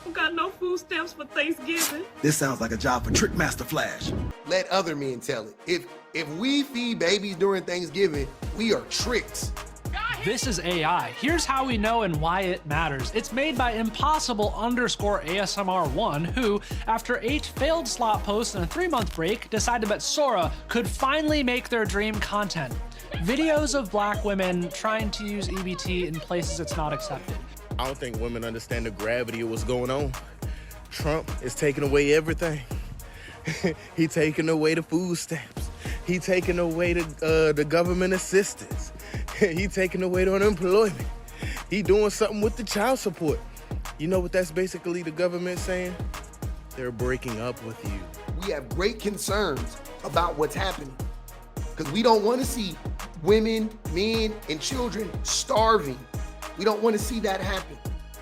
Don't got no food stamps for Thanksgiving. This sounds like a job for Trickmaster Flash. Let other men tell it. If we feed babies during Thanksgiving, we are tricks. This is AI. Here's how we know and why it matters. It's made by Impossible_ASMR1, who, after 8 failed slot posts and a 3-month break, decided that Sora could finally make their dream content. Videos of black women trying to use EBT in places it's not accepted. I don't think women understand the gravity of what's going on. Trump is taking away everything. He taking away the food stamps. He taking away the government assistance. He taking away the unemployment. He doing something with the child support. You know what that's basically the government saying? They're breaking up with you. We have great concerns about what's happening because we don't want to see women, men, and children starving. We don't want to see that happen.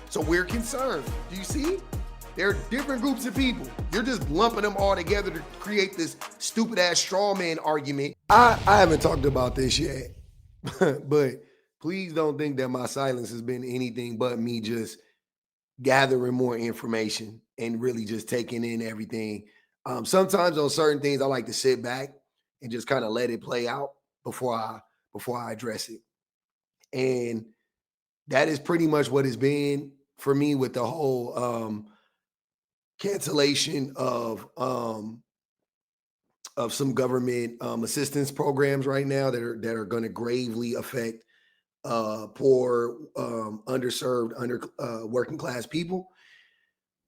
So we're concerned. Do you see? There are different groups of people. You're just lumping them all together to create this stupid ass straw man argument. I haven't talked about this yet, but please don't think that my silence has been anything but me just gathering more information and really just taking in everything. Sometimes on certain things, I like to sit back and just kind of let it play out before I address it. And that is pretty much what it's been for me with the whole cancellation of some government assistance programs right now that are going to gravely affect poor, underserved, working class people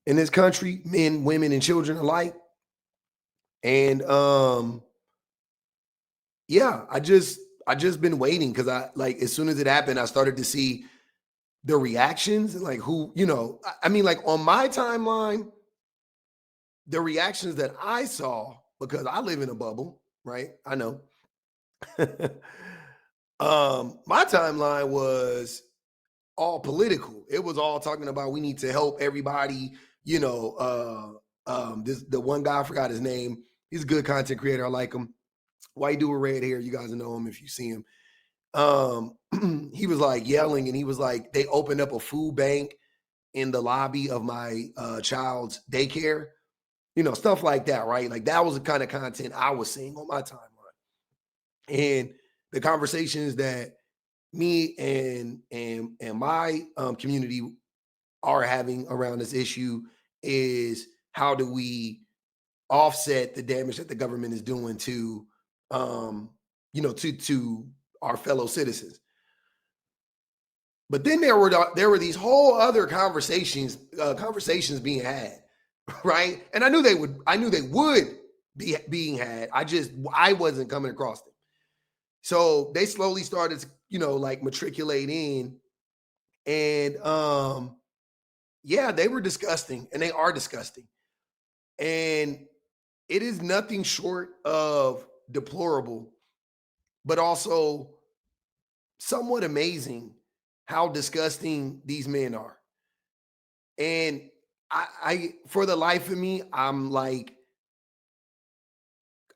in this country, men, women, and children alike. And yeah, I just been waiting because as soon as it happened, I started to see the reactions and like who, I mean, like on my timeline, the reactions that I saw, because I live in a bubble, right? I know. My timeline was all political. It was all talking about we need to help everybody, the one guy, I forgot his name. He's a good content creator. I like him. White dude with red hair. You guys know him if you see him. He was like yelling and he was like, they opened up a food bank in the lobby of my child's daycare, stuff like that, right? Like that was the kind of content I was seeing on my timeline. And the conversations that me and my community are having around this issue is how do we offset the damage that the government is doing to to our fellow citizens. But then there were these whole other conversations being had, right? And I knew they would be being had. I wasn't coming across them. So they slowly started, like matriculate in, and yeah, they were disgusting, and they are disgusting, and it is nothing short of deplorable, but also somewhat amazing how disgusting these men are. And I for the life of me, I'm like,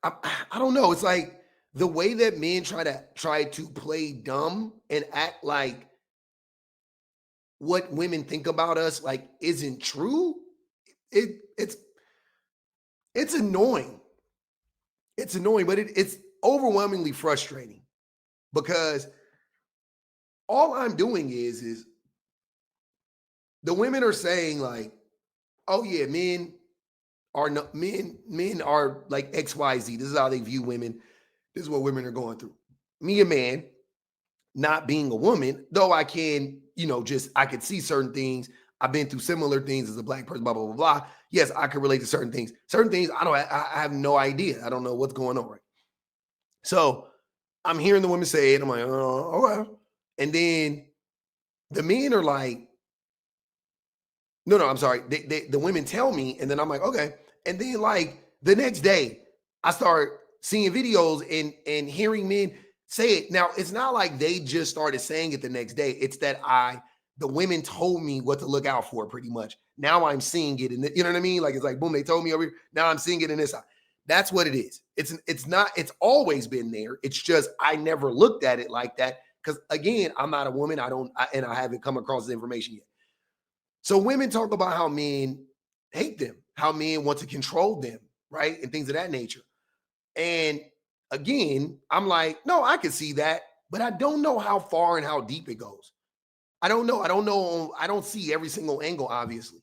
I don't know. It's like the way that men try to play dumb and act like what women think about us like isn't true. It's annoying. It's annoying, but it's overwhelmingly frustrating because all I'm doing is the women are saying like, oh yeah, men are like XYZ. This is how they view women. This is what women are going through. Me, a man, not being a woman, though I can, I could see certain things. I've been through similar things as a black person, blah, blah, blah, blah. Yes, I can relate to certain things. Certain things, I have no idea. I don't know what's going on right. So I'm hearing the women say it. I'm like, oh, okay. And then the men are like, no, I'm sorry. The women tell me, and then I'm like, okay. And then like the next day, I start seeing videos and hearing men say it. Now, it's not like they just started saying it the next day. It's that the women told me what to look out for pretty much. Now I'm seeing it. You know what I mean? Like, it's like, boom, they told me over here. Now I'm seeing it in this side. That's what it is. It's always been there. It's just, I never looked at it like that. Because again, I'm not a woman. I haven't come across this information yet. So women talk about how men hate them, how men want to control them, right? And things of that nature. And again, I'm like, no, I can see that, but I don't know how far and how deep it goes. I don't know. I don't know. I don't see every single angle, obviously.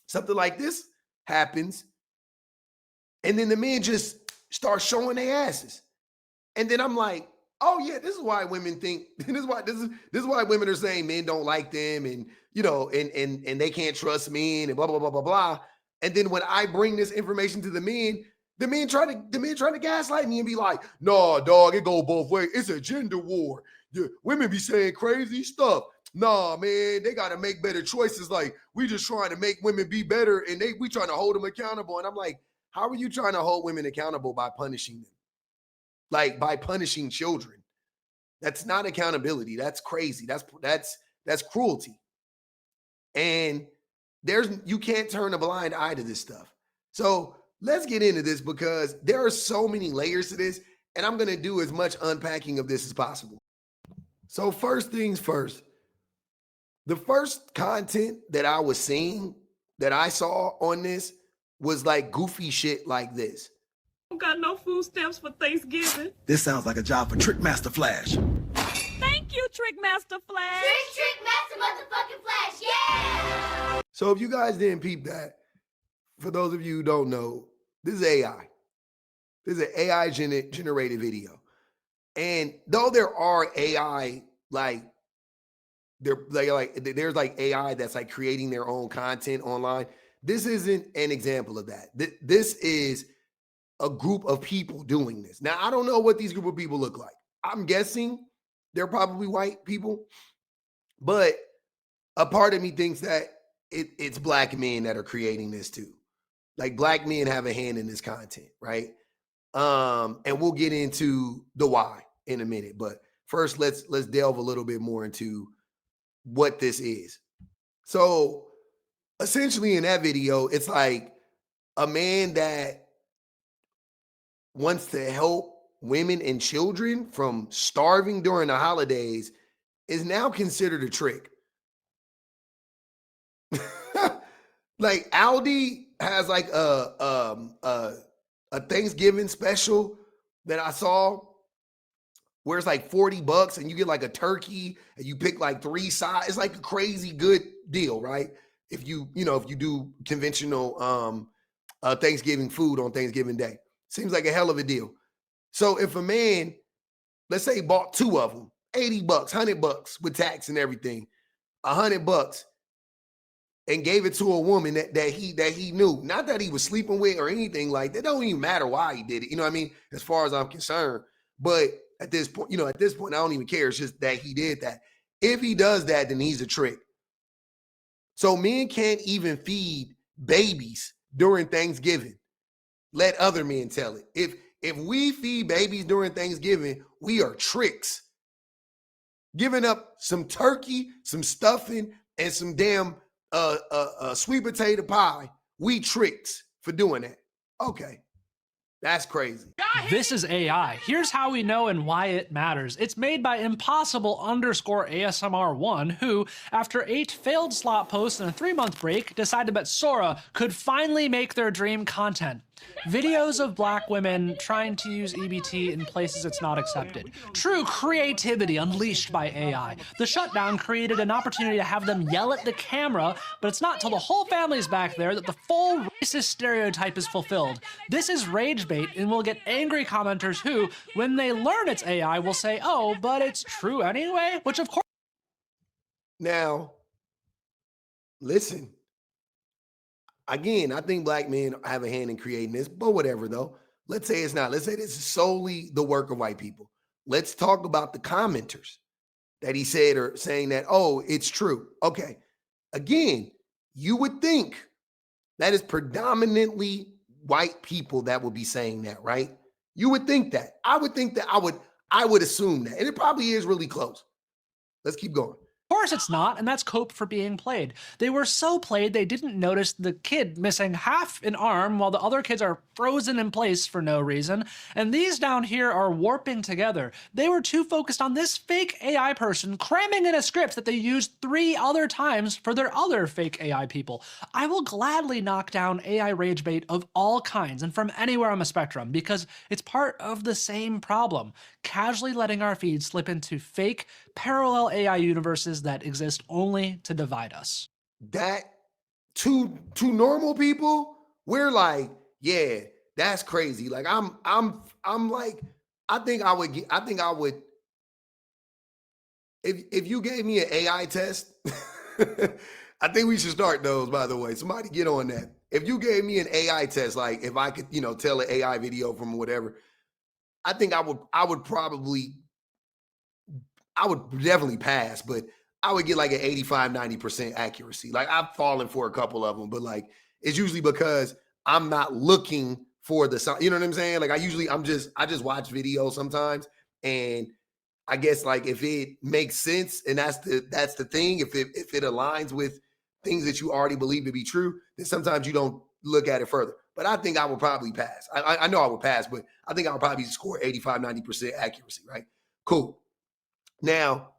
Something like this happens, and then the men just start showing their asses. And then I'm like, oh yeah, this is why women think this is why women are saying men don't like them, and and they can't trust men, and blah blah blah blah blah. And then when I bring this information to the men try to gaslight me and be like, nah, dog, it go both ways. It's a gender war. Yeah, women be saying crazy stuff. Nah, man, they got to make better choices. Like, we just trying to make women be better, and we trying to hold them accountable. And I'm like, how are you trying to hold women accountable by punishing them? Like, by punishing children? That's not accountability. That's crazy. That's cruelty. And you can't turn a blind eye to this stuff. So let's get into this, because there are so many layers to this, and I'm going to do as much unpacking of this as possible. So first things first, the first content that I was seeing, that I saw on this, was like goofy shit like this. Don't got no food stamps for Thanksgiving. This sounds like a job for Trickmaster Flash. Thank you, Trickmaster Flash. Trickmaster motherfucking Flash, yeah! So if you guys didn't peep that, for those of you who don't know, this is AI. This is an AI generated video. And though there are AI, there's like AI that's like creating their own content online, this isn't an example of that. This is a group of people doing this. Now, I don't know what these group of people look like. I'm guessing they're probably white people, but a part of me thinks that it's black men that are creating this too. Like, black men have a hand in this content, right? And we'll get into the why in a minute, but first let's delve a little bit more into what this is. So essentially in that video, it's like a man that wants to help women and children from starving during the holidays is now considered a trick. Like, Aldi has like a Thanksgiving special that I saw, where it's like $40 and you get like a turkey and you pick like 3 sides. It's like a crazy good deal, right? If you do conventional Thanksgiving food on Thanksgiving Day. Seems like a hell of a deal. So if a man, let's say, bought 2 of them, $80, $100 with tax and everything, $100, and gave it to a woman that he knew, not that he was sleeping with or anything like that. It don't even matter why he did it. You know what I mean? As far as I'm concerned. But at this point, I don't even care. It's just that he did that. If he does that, then he's a trick. So men can't even feed babies during Thanksgiving. Let other men tell it. If we feed babies during Thanksgiving, we are tricks. Giving up some turkey, some stuffing, and some damn sweet potato pie, we tricks for doing that. Okay, that's crazy. This is AI. Here's how we know and why it matters. It's made by Impossible_ASMR1, who, after 8 failed slot posts and a 3-month break, decided that Sora could finally make their dream content. Videos of black women trying to use EBT in places it's not accepted. True creativity unleashed by AI. The shutdown created an opportunity to have them yell at the camera, but it's not till the whole family's back there that the full racist stereotype is fulfilled. This is rage bait, and we'll get angry commenters who, when they learn it's AI, will say, oh, but it's true anyway, which of course. Now, listen. Again, I think black men have a hand in creating this, but whatever though. Let's say it's not. Let's say this is solely the work of white people. Let's talk about the commenters that he said are saying that, oh, it's true. Okay. Again, you would think that is predominantly white people that would be saying that, right? You would think that. I would think that I would assume that. And it probably is really close. Let's keep going. Of course it's not, and that's cope for being played. They were so played they didn't notice the kid missing half an arm while the other kids are frozen in place for no reason, and these down here are warping together. They were too focused on this fake AI person cramming in a script that they used 3 other times for their other fake AI people. I will gladly knock down AI rage bait of all kinds and from anywhere on the spectrum because it's part of the same problem. Casually letting our feed slip into fake, parallel AI universes that exist only to divide us. That to normal people, we're like, yeah, that's crazy. Like I'm like, I think I would if you gave me an AI test, I think we should start those, by the way. Somebody get on that. If you gave me an AI test, like if I could, tell an AI video from whatever, I think I would definitely pass, but I would get like an 85, 90% accuracy. Like I've fallen for a couple of them, but like it's usually because I'm not looking for the sign. You know what I'm saying? Like I just watch videos sometimes, and I guess like if it makes sense and that's the thing, if it aligns with things that you already believe to be true, then sometimes you don't look at it further. But I think I would probably pass. I know I would pass, but I think I would probably score 85, 90% accuracy, right? Cool. Now,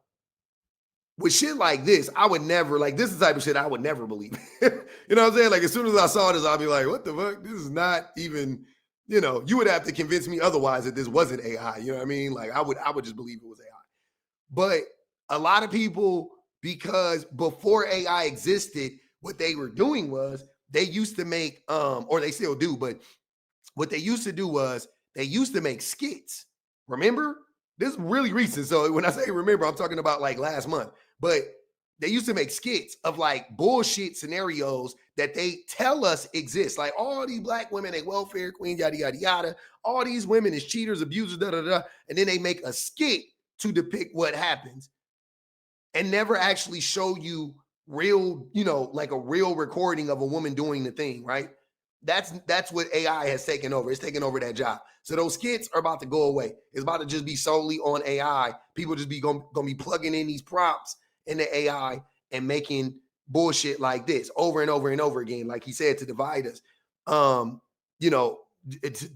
with shit like this, I would never, like, this is the type of shit I would never believe. You know what I'm saying? Like, as soon as I saw this, I'll be like, what the fuck? This is not even, you would have to convince me otherwise that this wasn't AI. You know what I mean? Like, I would just believe it was AI. But a lot of people, because before AI existed, what they were doing was they used to make, or they still do, but what they used to do was they used to make skits. Remember? This is really recent. So when I say remember, I'm talking about like last month. But they used to make skits of like bullshit scenarios that they tell us exist. Like all these black women, they welfare queens, yada, yada, yada. All these women is cheaters, abusers, da, da, da. And then they make a skit to depict what happens and never actually show you real, like a real recording of a woman doing the thing, right? That's what AI has taken over. It's taken over that job. So those skits are about to go away. It's about to just be solely on AI. People just be gonna be plugging in these prompts in the AI and making bullshit like this over and over and over again, like he said, to divide us. To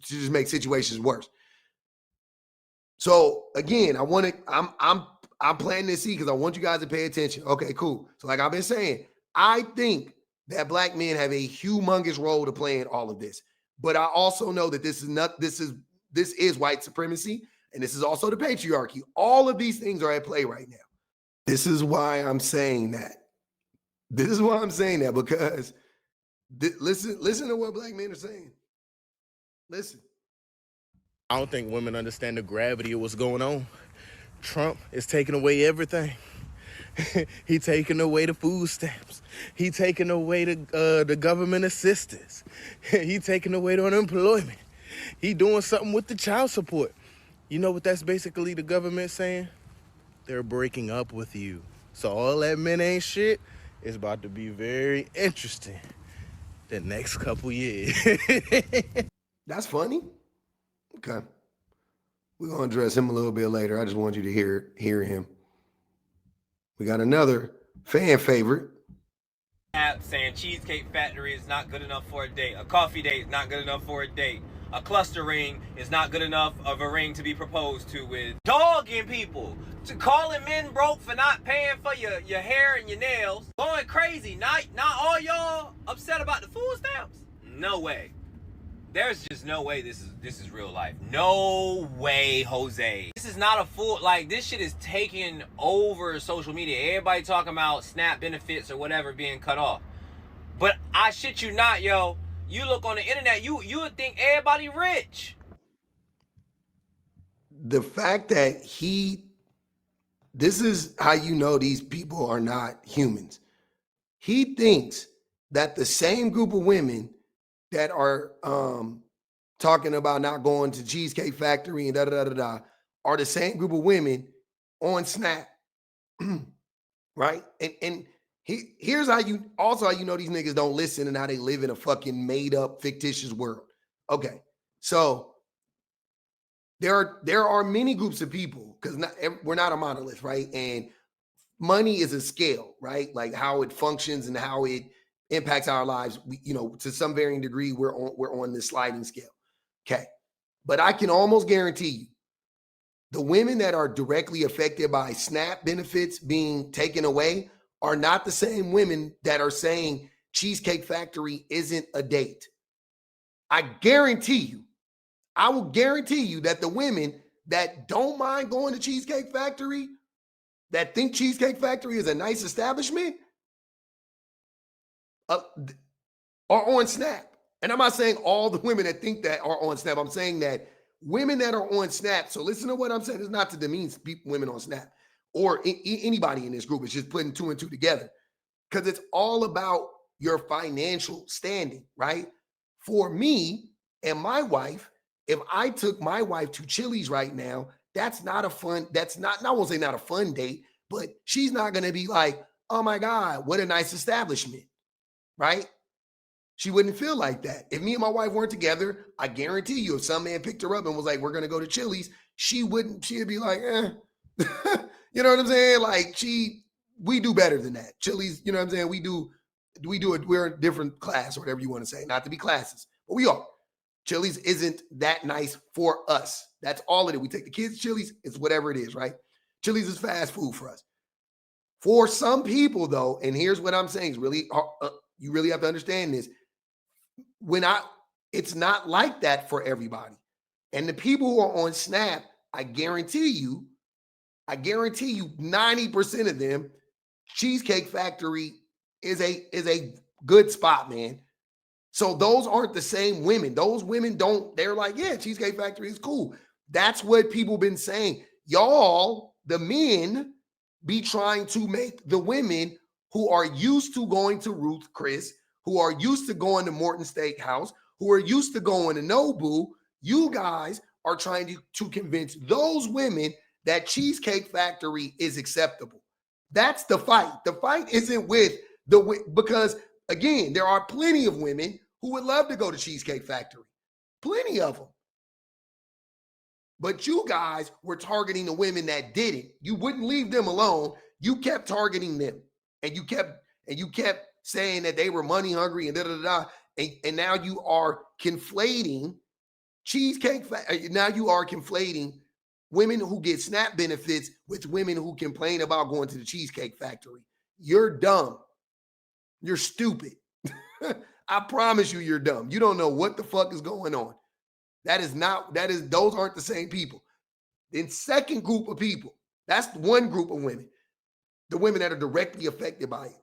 just make situations worse. So again, I'm planting this seed because I want you guys to pay attention. Okay, cool. So like I've been saying, I think that black men have a humongous role to play in all of this. But I also know that this is white supremacy, and this is also the patriarchy. All of these things are at play right now. This is why I'm saying that. Because listen to what black men are saying. Listen. I don't think women understand the gravity of what's going on. Trump is taking away everything. He taking away the food stamps. He taking away the government assistance. He taking away the unemployment. He doing something with the child support. You know what that's basically the government saying? They're breaking up with you. So all that men ain't shit is about to be very interesting the next couple years. That's funny. Okay. We're going to address him a little bit later. I just want you to hear him. We got another fan favorite. App saying Cheesecake Factory is not good enough for a date. A coffee date is not good enough for a date. A cluster ring is not good enough of a ring to be proposed to with. Dogging people. To calling men broke for not paying for your hair and your nails. Going crazy. Not all y'all upset about the food stamps? No way. There's just no way this is real life. No way, Jose. This is not a full, like, this shit is taking over social media. Everybody talking about SNAP benefits or whatever being cut off. But I shit you not, yo. You look on the internet, you would think everybody rich. The fact that this is how you know these people are not humans. He thinks that the same group of women that are talking about not going to Cheesecake Factory and da are the same group of women on Snap, right? And here's how you know these niggas don't listen and how they live in a fucking made up fictitious world. Okay, so there are many groups of people because we're not a monolith, right? And money is a scale, right? Like how it functions and how it impacts our lives. To some varying degree, we're on this sliding scale. Okay. But I can almost guarantee you, the women that are directly affected by SNAP benefits being taken away are not the same women that are saying Cheesecake Factory isn't a date. I will guarantee you that the women that don't mind going to Cheesecake Factory, that think Cheesecake Factory is a nice establishment, are on SNAP. And I'm not saying all the women that think that are on SNAP. I'm saying that women that are on SNAP. So listen to what I'm saying. It's not to demean women on SNAP or anybody in this group. It's just putting two and two together because it's all about your financial standing, right? For me and my wife, if I took my wife to Chili's right now, that's not a fun, I won't say not a fun date, but she's not going to be like, oh my God, what a nice establishment, right? She wouldn't feel like that. If me and my wife weren't together, I guarantee you, if some man picked her up and was like, we're going to go to Chili's, she'd be like, eh. You know what I'm saying? Like we do better than that. Chili's, you know what I'm saying? We're a different class or whatever you want to say, not to be classes, but we are. Chili's isn't that nice for us. That's all it is. We take the kids to Chili's, it's whatever it is, right? Chili's is fast food for us. For some people though, and here's what I'm saying, is really, you really have to understand this. It's not like that for everybody. And the people who are on SNAP, I guarantee you 90% of them, Cheesecake Factory is a good spot, man. So those aren't the same women. Those women they're like, yeah, Cheesecake Factory is cool. That's what people been saying. Y'all, the men, be trying to make the women who are used to going to Ruth Chris, who are used to going to Morton Steakhouse, who are used to going to Nobu, you guys are trying to convince those women that Cheesecake Factory is acceptable. That's the fight. The fight isn't because again, there are plenty of women who would love to go to Cheesecake Factory. Plenty of them. But you guys were targeting the women that didn't. You wouldn't leave them alone. You kept targeting them. And you kept saying that they were money hungry and da-da-da-da. And now you are conflating now you are conflating women who get SNAP benefits with women who complain about going to the Cheesecake Factory. You're dumb. You're stupid. I promise you're dumb. You don't know what the fuck is going on. Those aren't the same people. Then second group of people, that's one group of women, the women that are directly affected by it.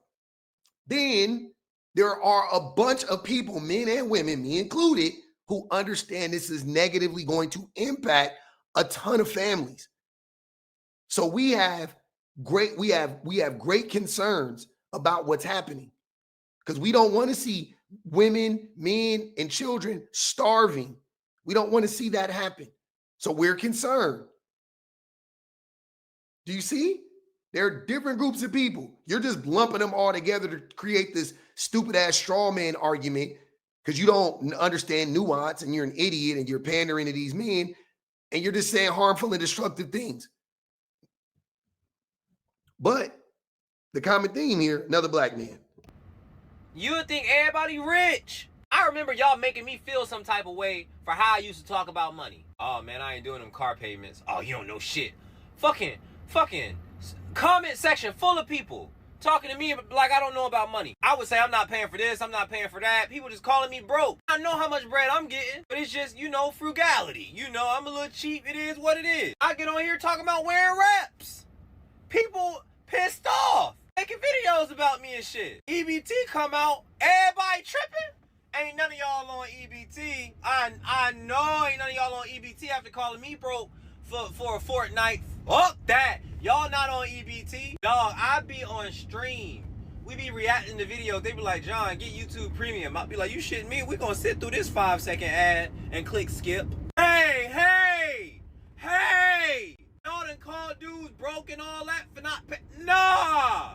Then there are a bunch of people, men and women, me included, who understand this is negatively going to impact a ton of families. So we have great concerns about what's happening because we don't want to see women, men, and children starving. We don't want to see that happen. So we're concerned. Do you see? There are different groups of people. You're just lumping them all together to create this stupid ass straw man argument because you don't understand nuance and you're an idiot and you're pandering to these men and you're just saying harmful and destructive things. But the common theme here, another black man. You would think everybody rich. I remember y'all making me feel some type of way for how I used to talk about money. Oh man, I ain't doing them car payments. Oh, you don't know shit. Fucking comment section full of people talking to me like I don't know about money. I would say I'm not paying for this, I'm not paying for that. People just calling me broke. I know how much bread I'm getting, but it's just, frugality. I'm a little cheap. It is what it is. I get on here talking about wearing reps. People pissed off, making videos about me and shit. EBT come out, everybody tripping. Ain't none of y'all on EBT. I know ain't none of y'all on EBT after calling me broke for a fortnight. Fuck that. Y'all not on EBT. Dog, I be on stream. We be reacting to videos. They be like, John, get YouTube Premium. I be like, you shitting me? We gonna sit through this 5-second ad and click skip. Hey! Y'all done called dudes broke and all that for not pay. Nah!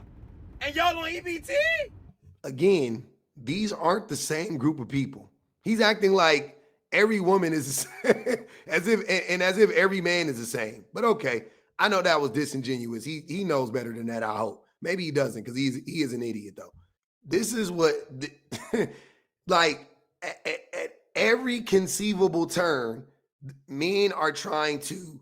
And y'all on EBT? Again, these aren't the same group of people. He's acting like every woman is as if every man is the same. But okay, I know that was disingenuous. He knows better than that, I hope. Maybe he doesn't because he is an idiot though. This is what, like at every conceivable turn, men are trying to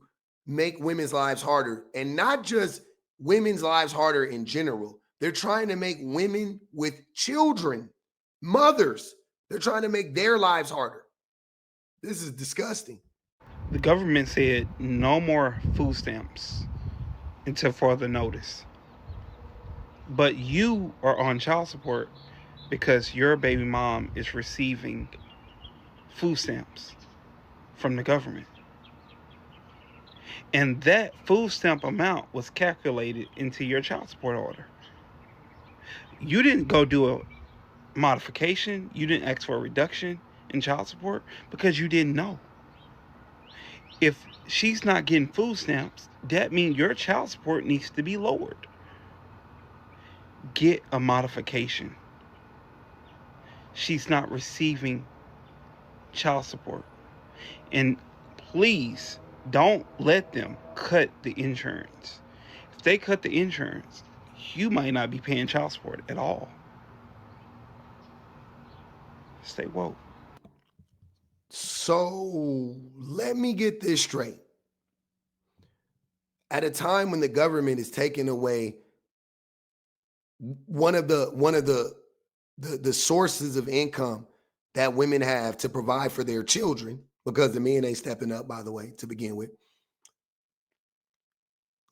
make women's lives harder, and not just women's lives harder in general. They're trying to make women with children, mothers, they're trying to make their lives harder. This is disgusting. The government said no more food stamps until further notice. But you are on child support because your baby mom is receiving food stamps from the government. And that food stamp amount was calculated into your child support order. You didn't go do a modification. You didn't ask for a reduction in child support because you didn't know. If she's not getting food stamps, that means your child support needs to be lowered. Get a modification. She's not receiving child support. And please don't let them cut the insurance. If they cut the insurance, you might not be paying child support at all. Stay woke. So let me get this straight. At a time when the government is taking away one of the sources of income that women have to provide for their children, because the men ain't stepping up, by the way, to begin with,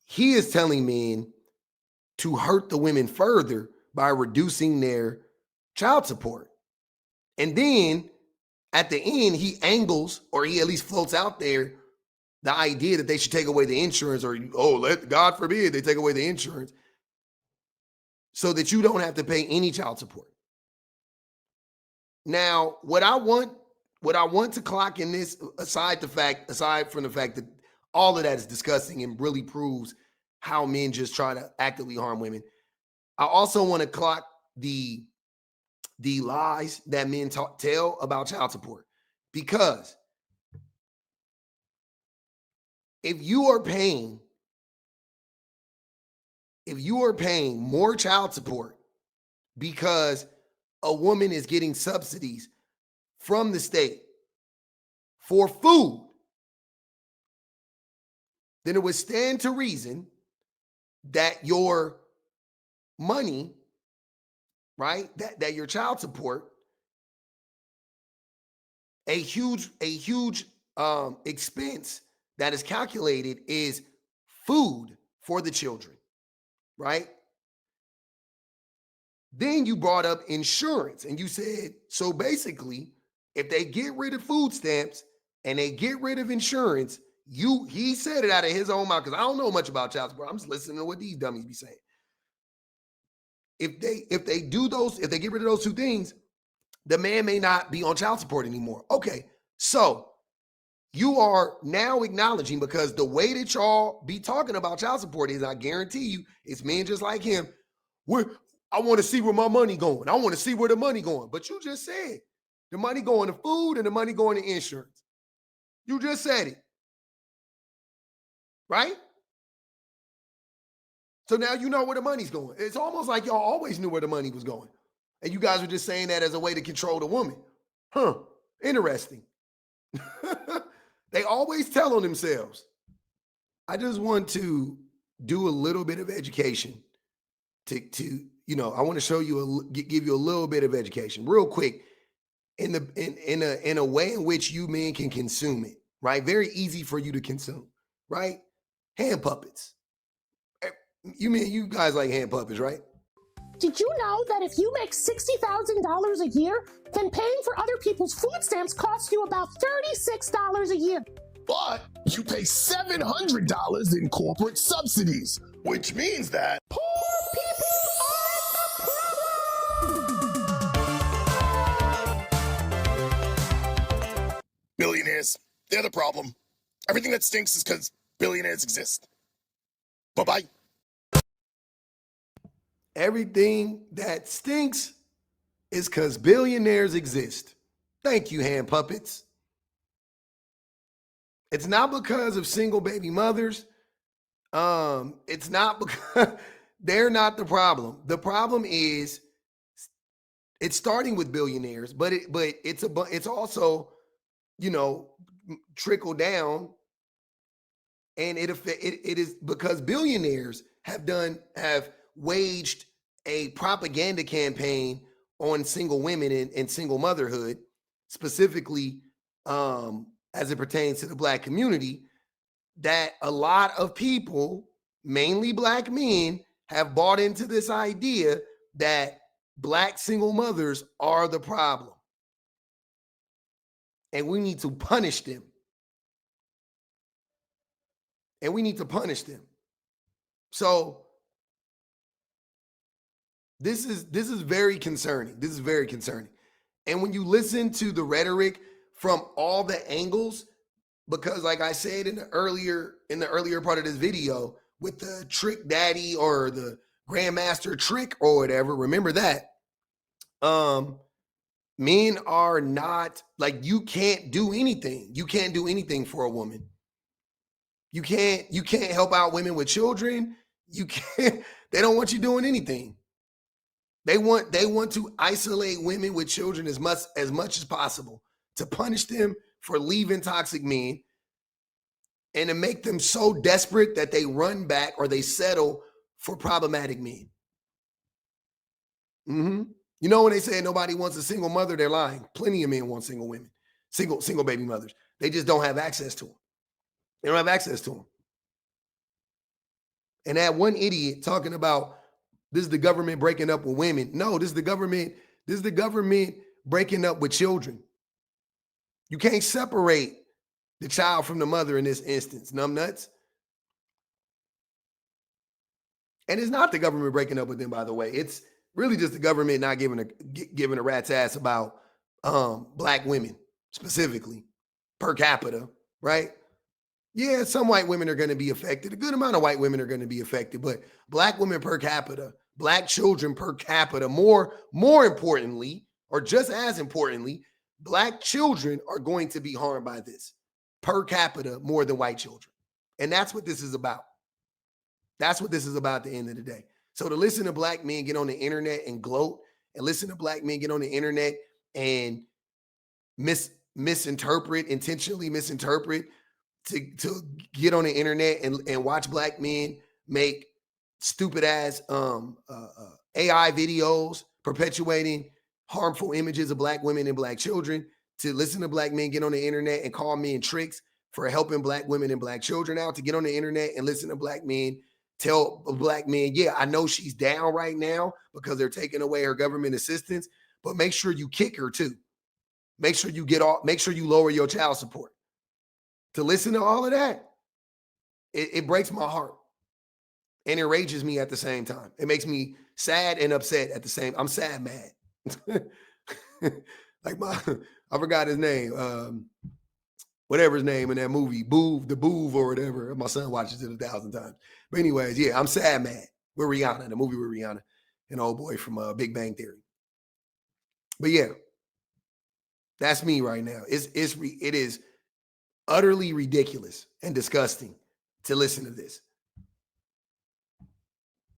he is telling men to hurt the women further by reducing their child support. And then at the end, he angles, or he at least floats out there, the idea that they should take away the insurance, or, God forbid they take away the insurance, so that you don't have to pay any child support. Now, what I want to clock in this, aside from the fact that all of that is disgusting and really proves how men just try to actively harm women, I also want to clock the lies that men tell about child support. Because if you are paying more child support because a woman is getting subsidies from the state for food, then it would stand to reason that your money, right, that your child support, a huge expense that is calculated is food for the children, right? Then you brought up insurance, and you said, so basically, if they get rid of food stamps and they get rid of insurance, he said it out of his own mouth, because I don't know much about child support. I'm just listening to what these dummies be saying. If they get rid of those two things, the man may not be on child support anymore. Okay, so you are now acknowledging, because the way that y'all be talking about child support is, I guarantee you, it's men just like him. I want to see where my money going. I want to see where the money going. But you just said the money going to food and the money going to insurance. You just said it. Right? So now you know where the money's going. It's almost like y'all always knew where the money was going. And you guys were just saying that as a way to control the woman. Huh. Interesting. They always tell on themselves. I just want to do a little bit of education I want to show you, give you a little bit of education real quick in a way in which you men can consume it, right? Very easy for you to consume, right? Hand puppets. You guys like hand puppets, right? Did you know that if you make $60,000 a year, then paying for other people's food stamps costs you about $36 a year? But you pay $700 in corporate subsidies, which means that Poor people are the problem! billionaires, they're the problem. Everything that stinks is because billionaires exist. Bye-bye. Everything that stinks is because billionaires exist. Thank you, hand puppets. It's not because of single baby mothers. It's not because They're not the problem. The problem is it's starting with billionaires, but it's also, you know, trickle down, and it is because billionaires have waged a propaganda campaign on single women and single motherhood, specifically as it pertains to the Black community, that a lot of people, mainly Black men, have bought into this idea that Black single mothers are the problem. And we need to punish them. And we need to punish them. So this is very concerning. This is very concerning. And when you listen to the rhetoric from all the angles, because like I said in the earlier part of this video, with the trick daddy or the grandmaster trick or whatever, remember that men are not, like, you can't do anything. You can't do anything for a woman. You can't help out women with children. You can't, they don't want you doing anything. They want to isolate women with children as much as possible, to punish them for leaving toxic men, and to make them so desperate that they run back or they settle for problematic men. You know, when they say nobody wants a single mother, they're lying. Plenty of men want single women, single baby mothers. They just don't have access to them. They don't have access to them. And that one idiot talking about this is the government breaking up with women. No, this is the government breaking up with children. You can't separate the child from the mother in this instance, numbnuts. And it's not the government breaking up with them, by the way. It's really just the government not giving a rat's ass about Black women specifically, per capita, right? Yeah, some white women are going to be affected. A good amount of white women are going to be affected, but Black women per capita, Black children per capita, more importantly, or just as importantly, Black children are going to be harmed by this per capita more than white children. And that's what this is about. That's what this is about at the end of the day. So to listen to Black men get on the internet and gloat, and listen to Black men get on the internet and intentionally misinterpret, to get on the internet and watch Black men make stupid ass AI videos perpetuating harmful images of Black women and Black children, to listen to Black men get on the internet and call men tricks for helping Black women and Black children out, to get on the internet and listen to Black men tell Black men, yeah, I know she's down right now because they're taking away her government assistance, but make sure you kick her too. Make sure you lower your child support. To listen to all of that, it breaks my heart and enrages me at the same time. It makes me sad and upset at the same. I'm sad mad. Like I forgot his name. Whatever his name in that movie, the Boov or whatever. My son watches it 1,000 times. But anyways, yeah, I'm sad mad with Rihanna, the movie with Rihanna and old boy from Big Bang Theory. But yeah, that's me right now. It is utterly ridiculous and disgusting to listen to this.